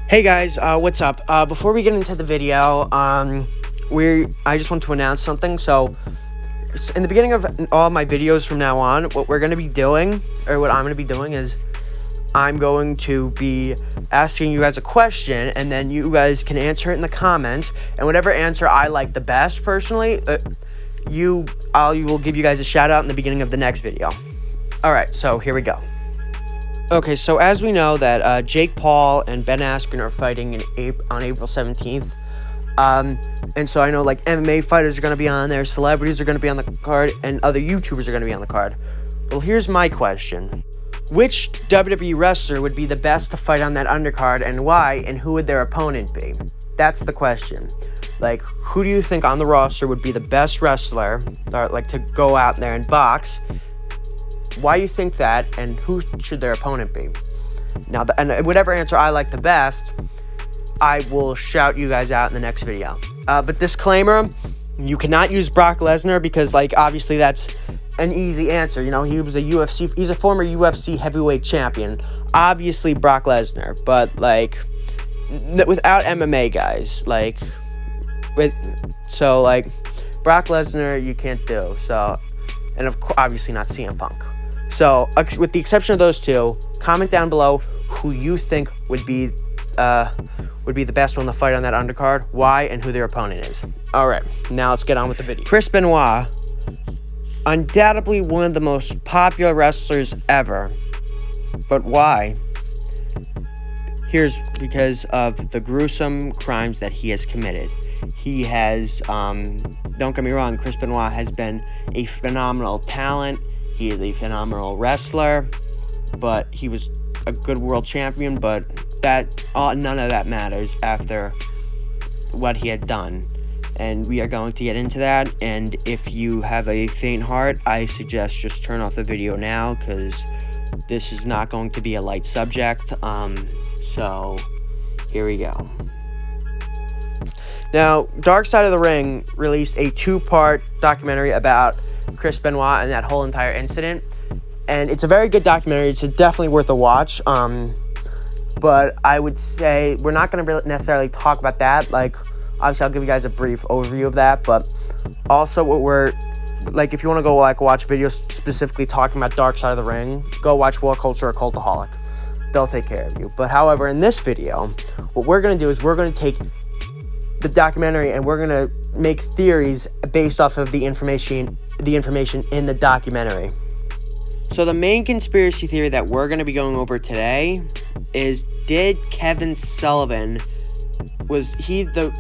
Hey guys, what's up? Before we get into the video, I just want to announce something. So, in the beginning of all my videos from now on, what we're going to be doing, or what I'm going to be doing is, I'm going to be asking you guys a question, and then you guys can answer it in the comments, and whatever answer I like the best, personally, you will give you guys a shout out in the beginning of the next video. Alright, so here we go. Okay, so as we know that Jake Paul and Ben Askren are fighting on April 17th. And so I know like MMA fighters are going to be on there, celebrities are going to be on the card, and other YouTubers are going to be on the card. Well, here's my question. Which WWE wrestler would be the best to fight on that undercard, and why, and who would their opponent be? That's the question. Like, who do you think on the roster would be the best wrestler, or like to go out there and box? Why you think that, and who should their opponent be? Now, and whatever answer I like the best, I will shout you guys out in the next video. But disclaimer, you cannot use Brock Lesnar because, like, obviously that's an easy answer. You know, he's a former UFC heavyweight champion. Obviously Brock Lesnar, but like, without MMA guys, like, Brock Lesnar you can't do. So, and obviously not CM Punk. So, with the exception of those two, comment down below who you think would be the best one to fight on that undercard, why, and who their opponent is. Alright, now let's get on with the video. Chris Benoit, undoubtedly one of the most popular wrestlers ever. But why? Here's because of the gruesome crimes that he has committed. He has, don't get me wrong, Chris Benoit has been a phenomenal talent. He is a phenomenal wrestler, but he was a good world champion, but none of that matters after what he had done. And we are going to get into that, and if you have a faint heart, I suggest just turn off the video now, because this is not going to be a light subject. So, here we go. Now, Dark Side of the Ring released a 2-part documentary about Chris Benoit and that whole entire incident, and it's a very good documentary. It's definitely worth a watch. But I would say we're not going to necessarily talk about that. Like, obviously, I'll give you guys a brief overview of that, but also if you want to go watch videos specifically talking about Dark Side of the Ring, go watch War Culture or Cultaholic. They'll take care of you. But however, in this video, what we're going to do is we're going to take the documentary and we're going to make theories based off of the information in the documentary. So the main conspiracy theory that we're going to be going over today is, did Kevin Sullivan, was he the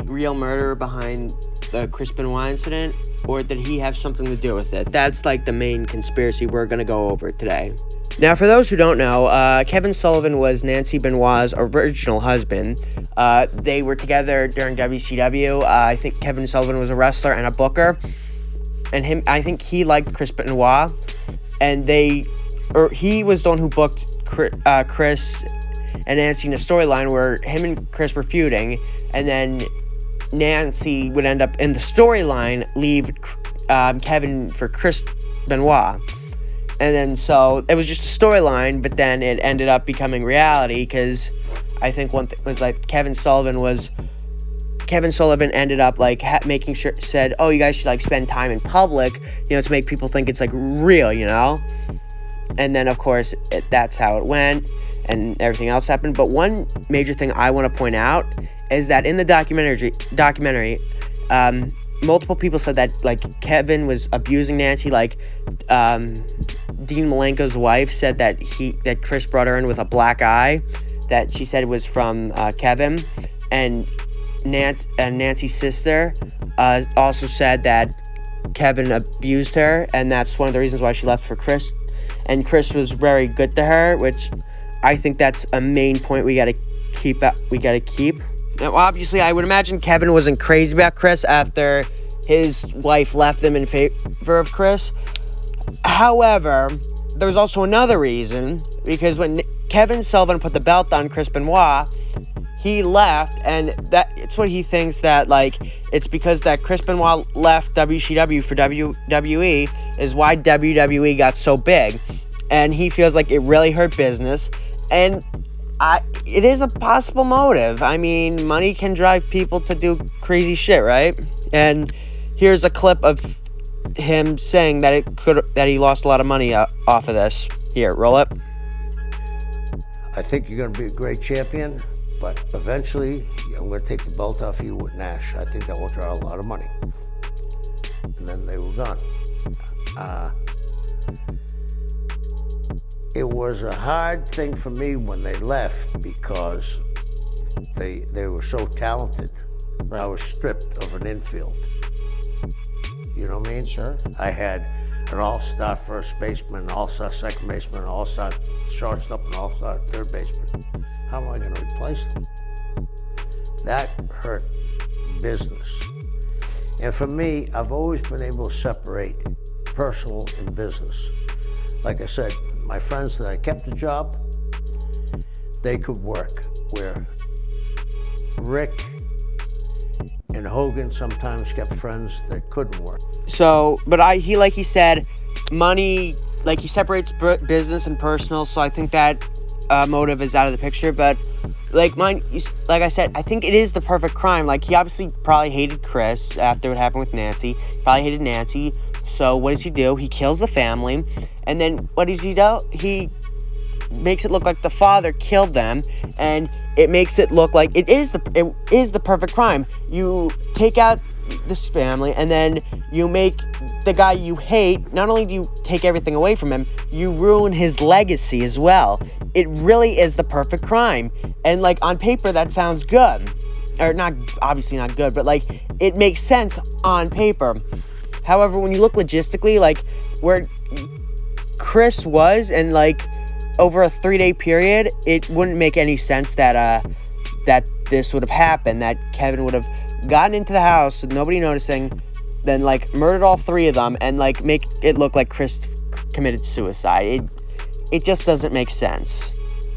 real murderer behind the Chris Benoit incident, or did he have something to do with it? That's like the main conspiracy we're going to go over today. Now, for those who don't know, Kevin Sullivan was Nancy Benoit's original husband. They were together during WCW. I think Kevin Sullivan was a wrestler and a booker, and I think he liked Chris Benoit, and he was the one who booked Chris and Nancy in a storyline where him and Chris were feuding, and then Nancy would end up in the storyline leave Kevin for Chris Benoit. And then so it was just a storyline, but then it ended up becoming reality because I think one thing was like Kevin Sullivan ended up like making sure, said, oh, you guys should like spend time in public, you know, to make people think it's like real, you know. And then of course that's how it went, and everything else happened. But one major thing I want to point out is that in the documentary, multiple people said that like Kevin was abusing Nancy. Like Dean Malenko's wife said that Chris brought her in with a black eye that she said was from Kevin, and Nancy's sister also said that Kevin abused her, and that's one of the reasons why she left for Chris. And Chris was very good to her, which I think that's a main point we gotta keep. Now, obviously, I would imagine Kevin wasn't crazy about Chris after his wife left him in favor of Chris. However, there was also another reason, because when Kevin Sullivan put the belt on Chris Benoit, he left, and it's what he thinks that, like, it's because that Chris Benoit left WCW for WWE is why WWE got so big. And he feels like it really hurt business. And it is a possible motive. I mean, money can drive people to do crazy shit, right? And here's a clip of him saying that he lost a lot of money off of this. Here, roll it. I think you're going to be a great champion, but eventually I'm going to take the belt off you with Nash. I think that will draw a lot of money. And then they were gone. It was a hard thing for me when they left because they were so talented. Right. I was stripped of an infield. You know what I mean? Sure. I had an all-star first baseman, an all-star second baseman, an all-star shortstop, an all-star third baseman. How am I going to replace them? That hurt business. And for me, I've always been able to separate personal and business. Like I said, my friends that I kept a job, they could work. Where Rick and Hogan sometimes kept friends that couldn't work. So, but like he said, money, like he separates business and personal, so I think that motive is out of the picture. But like I said, I think it is the perfect crime. Like, he obviously probably hated Chris after what happened with Nancy. Probably hated Nancy. So what does he do? He kills the family, and then what does he do? He makes it look like the father killed them, and it makes it look like it is the perfect crime. You take out this family, and then you make the guy you hate, not only do you take everything away from him, you ruin his legacy as well. It really is the perfect crime. And like, on paper, that sounds good. Or not, obviously not good, but like, it makes sense on paper. However, when you look logistically, like where Chris was, and like over a 3-day period, it wouldn't make any sense that this would have happened, that Kevin would have gotten into the house with nobody noticing, then like murdered all 3 of them, and like make it look like Chris committed suicide. It just doesn't make sense.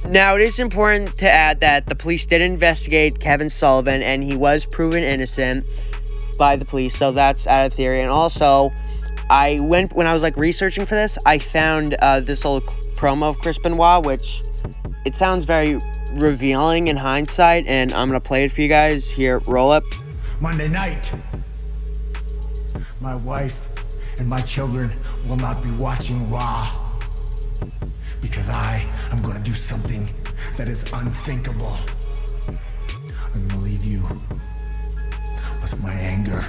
Now, it is important to add that the police did investigate Kevin Sullivan, and he was proven innocent by the police, so that's out of theory. And also, when I was like researching for this, I found this old promo of Chris Benoit, which it sounds very revealing in hindsight, and I'm gonna play it for you guys. Here, roll up. Monday night, my wife and my children will not be watching Raw because I am gonna do something that is unthinkable. I'm gonna leave you with my anger.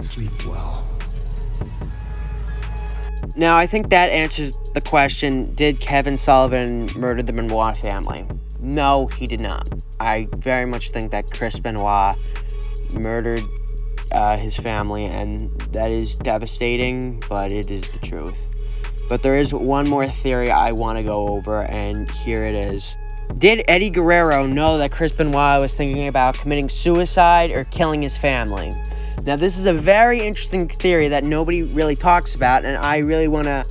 Sleep well. Now, I think that answers the question, did Kevin Sullivan murder the Benoit family? No, he did not. I very much think that Chris Benoit murdered his family, and that is devastating, but it is the truth. But there is one more theory I want to go over, and here it is. Did Eddie Guerrero know that Chris Benoit was thinking about committing suicide or killing his family? Now, this is a very interesting theory that nobody really talks about, and I really want to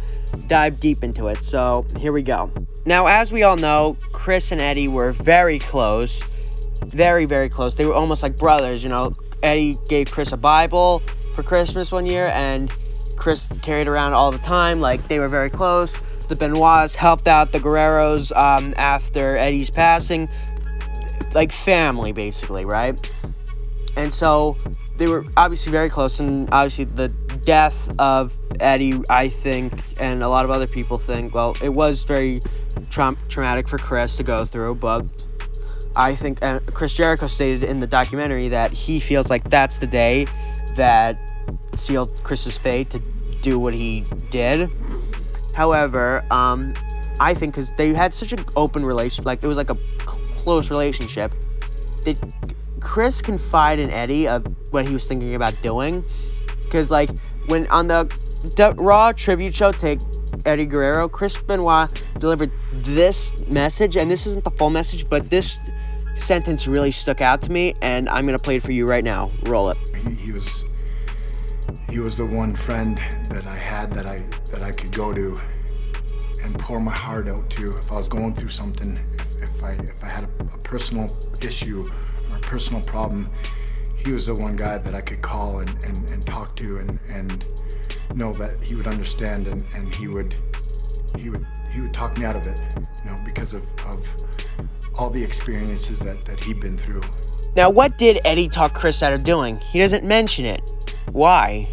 dive deep into it. So, here we go. Now, as we all know, Chris and Eddie were very close. Very, very close. They were almost like brothers, you know. Eddie gave Chris a Bible for Christmas one year, and Chris carried it around all the time. Like, they were very close. The Benoits helped out the Guerreros after Eddie's passing. Like, family, basically, right? And so they were obviously very close, and obviously the death of Eddie, I think, and a lot of other people think, well, it was very traumatic for Chris to go through, but I think Chris Jericho stated in the documentary that he feels like that's the day that sealed Chris's fate to do what he did. However, I think because they had such an open relationship, like it was like a close relationship, did Chris confide in Eddie of what he was thinking about doing? Because like when on the Raw tribute show to Eddie Guerrero, Chris Benoit delivered this message, and this isn't the full message, but this sentence really stuck out to me, and I'm gonna play it for you right now. Roll it. He was the one friend that I had that I could go to and pour my heart out to if I was going through something, if I had a personal issue or a personal problem. He was the one guy that I could call and talk to and know that he would understand, and he would he would talk me out of it, because of all the experiences that he'd been through. Now, what did Eddie talk Chris out of doing? He doesn't mention it. Why?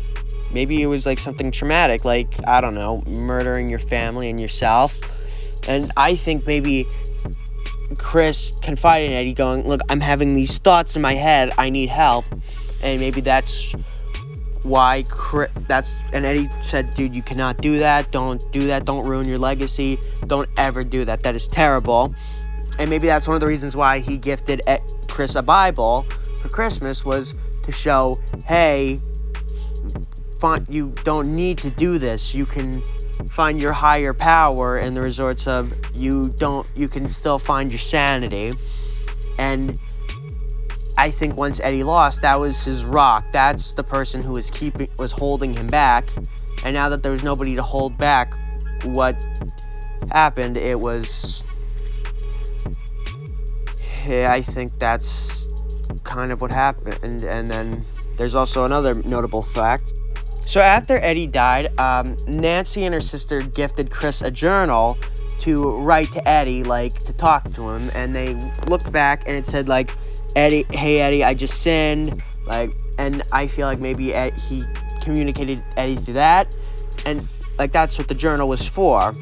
Maybe it was like something traumatic, like, I don't know, murdering your family and yourself. And I think maybe Chris confided in Eddie going, look, I'm having these thoughts in my head, I need help. And maybe that's why and Eddie said, dude, you cannot do that, don't ruin your legacy, don't ever do that, that is terrible. And maybe that's one of the reasons why he gifted Chris a Bible for Christmas, was to show, hey, you don't need to do this. You can find your higher power in the resorts of you can still find your sanity. And I think once Eddie lost, that was his rock. That's the person who was holding him back. And now that there was nobody to hold back what happened, it was... Yeah, I think that's kind of what happened. And then there's also another notable fact. So after Eddie died, Nancy and her sister gifted Chris a journal to write to Eddie, like, to talk to him. And they looked back and it said, like, hey Eddie, I just sinned. Like, and I feel like maybe he communicated Eddie through that. And, like, that's what the journal was for.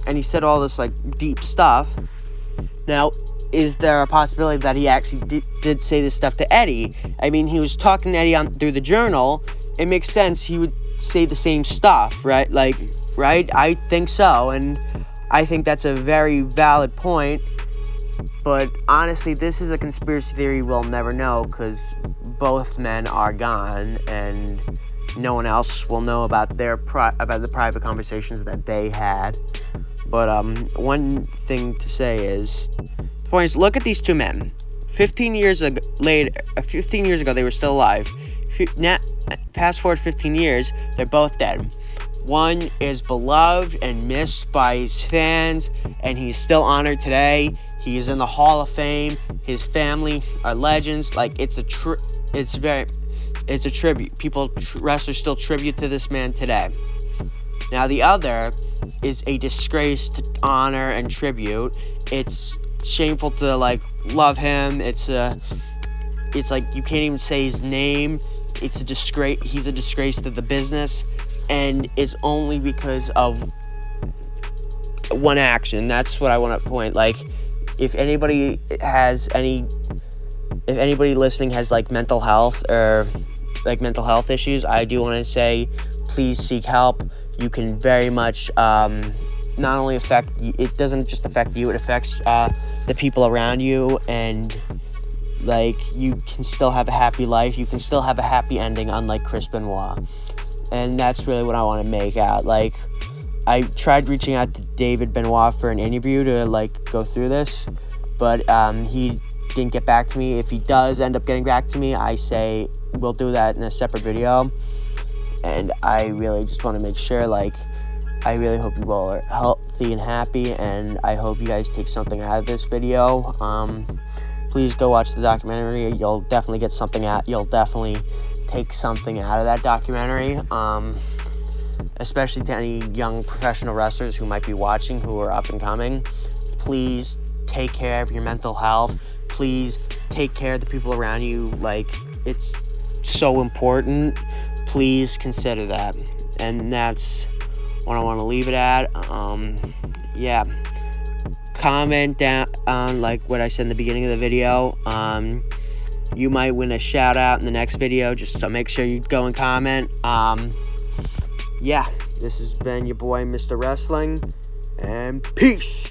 And he said all this, like, deep stuff. Now, is there a possibility that he actually did say this stuff to Eddie? I mean, he was talking to Eddie through the journal. It makes sense he would say the same stuff, right? Like, right? I think so, and I think that's a very valid point. But honestly, this is a conspiracy theory we'll never know, because both men are gone, and no one else will know about about the private conversations that they had. But one thing to say is, the point is, look at these two men. 15 years ago, they were still alive. Fast forward 15 years, they're both dead. One is beloved and missed by his fans, and he's still honored today. He is in the Hall of Fame. His family are legends. Like, it's a tribute. Wrestlers still tribute to this man today. Now, the other is a disgrace to honor and tribute. It's shameful to, like, love him. It's like you can't even say his name. It's a disgrace. He's a disgrace to the business, and it's only because of one action. That's what I want to point. Like, if anybody listening has, like, mental health or, like, mental health issues, I do want to say, please seek help. You can very much not only it doesn't just affect you, it affects the people around you, and, like, you can still have a happy life. You can still have a happy ending, unlike Chris Benoit. And that's really what I want to make out. Like, I tried reaching out to David Benoit for an interview to, like, go through this, but he didn't get back to me. If he does end up getting back to me, I say we'll do that in a separate video. And I really just want to make sure, like, I really hope you all are healthy and happy, and I hope you guys take something out of this video. Please go watch the documentary. You'll definitely get something out. You'll definitely take something out of that documentary. Especially to any young professional wrestlers who might be watching, who are up and coming. Please take care of your mental health. Please take care of the people around you. Like, it's so important. Please consider that. And that's what I want to leave it at. Yeah. Comment down on, like, what I said in the beginning of the video. You might win a shout out in the next video, just so make sure you go and comment. Yeah, this has been your boy, Mr. Wrestling, and peace.